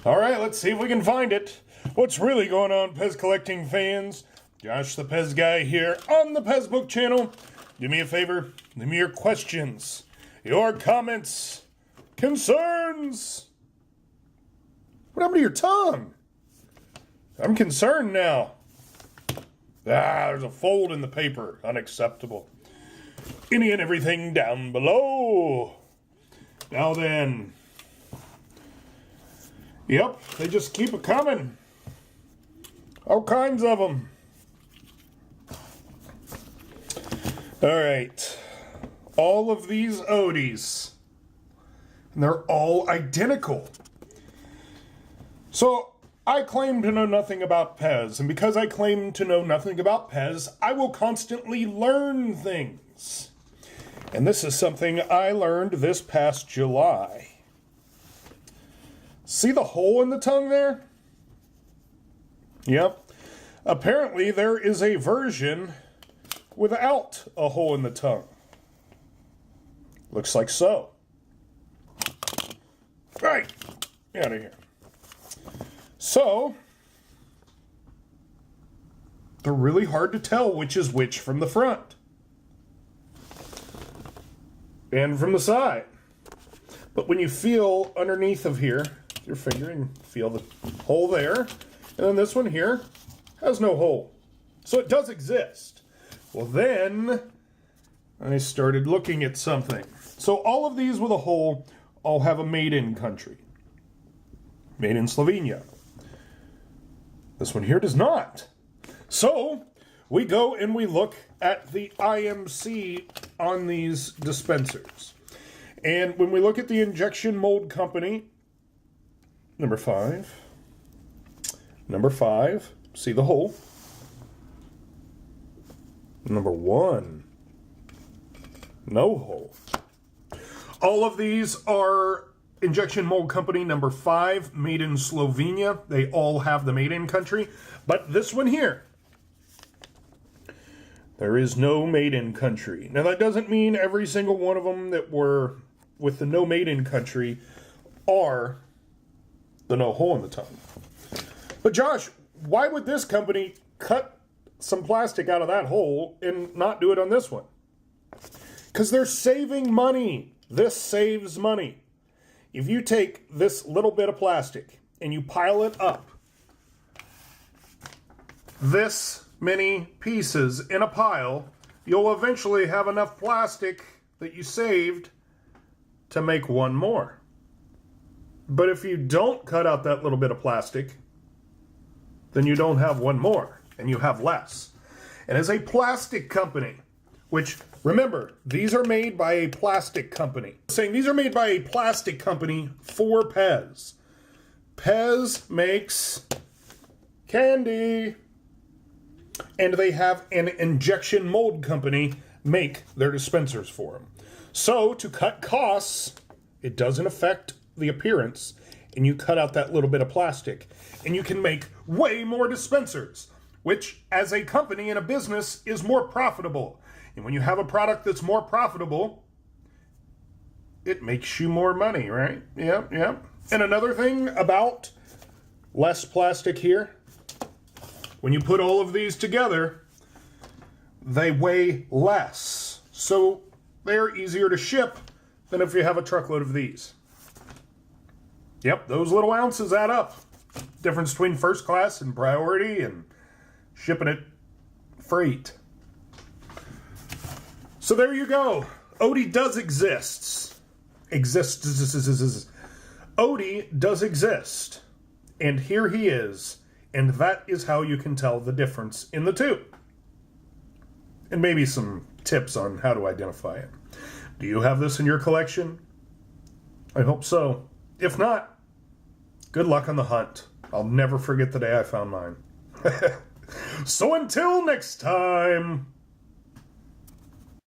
All right, let's see if we can find it. What's really going on, Pez collecting fans? Josh the Pez guy here on the Pez Book channel. Do me a favor, leave me your questions, your comments, concerns. What happened to your tongue? I'm concerned now. There's a fold in the paper. Unacceptable. Any and everything down below. Now then. Yep, they just keep it coming. All kinds of them. All right. All of these Odies. And they're all identical. So, I claim to know nothing about Pez, and because I claim to know nothing about Pez, I will constantly learn things. And this is something I learned this past July. See the hole in the tongue there? Yep. Apparently there is a version without a hole in the tongue. Looks like so. Right. Get out of here. So, they're really hard to tell which is which from the front. And from the side. But when you feel underneath of here, your finger, and feel the hole there, and then this one here has no hole. So it does exist. Well then, I started looking at something. So all of these with a hole all have a made-in country. Made in Slovenia. This one here does not. So, we go and we look at the IMC on these dispensers. And when we look at the injection mold company, number 5, see the hole. Number 1, no hole. All of these are injection mold company number 5, made in Slovenia. They all have the made in country. But this one here, there is no made in country. Now that doesn't mean every single one of them that were with the no made in country are the no hole in the tongue. But Josh, why would this company cut some plastic out of that hole and not do it on this one? Because they're saving money. This saves money. If you take this little bit of plastic and you pile it up, this many pieces in a pile, you'll eventually have enough plastic that you saved to make one more. But if you don't cut out that little bit of plastic, then you don't have one more, and you have less. And as a plastic company, which, remember, these are made by a plastic company. Saying these are made by a plastic company for Pez. Pez makes candy. And they have an injection mold company make their dispensers for them. So, to cut costs, it doesn't affect the appearance, and you cut out that little bit of plastic, and you can make way more dispensers, which, as a company and a business, is more profitable. And when you have a product that's more profitable, it makes you more money, right? Yep. And another thing about less plastic here, when you put all of these together, they weigh less. So they're easier to ship than if you have a truckload of these. Yep, those little ounces add up. Difference between first class and priority and shipping it freight. So there you go. Odie does exist. Odie does exist. And here he is. And that is how you can tell the difference in the two. And maybe some tips on how to identify it. Do you have this in your collection? I hope so. If not, good luck on the hunt. I'll never forget the day I found mine. So until next time.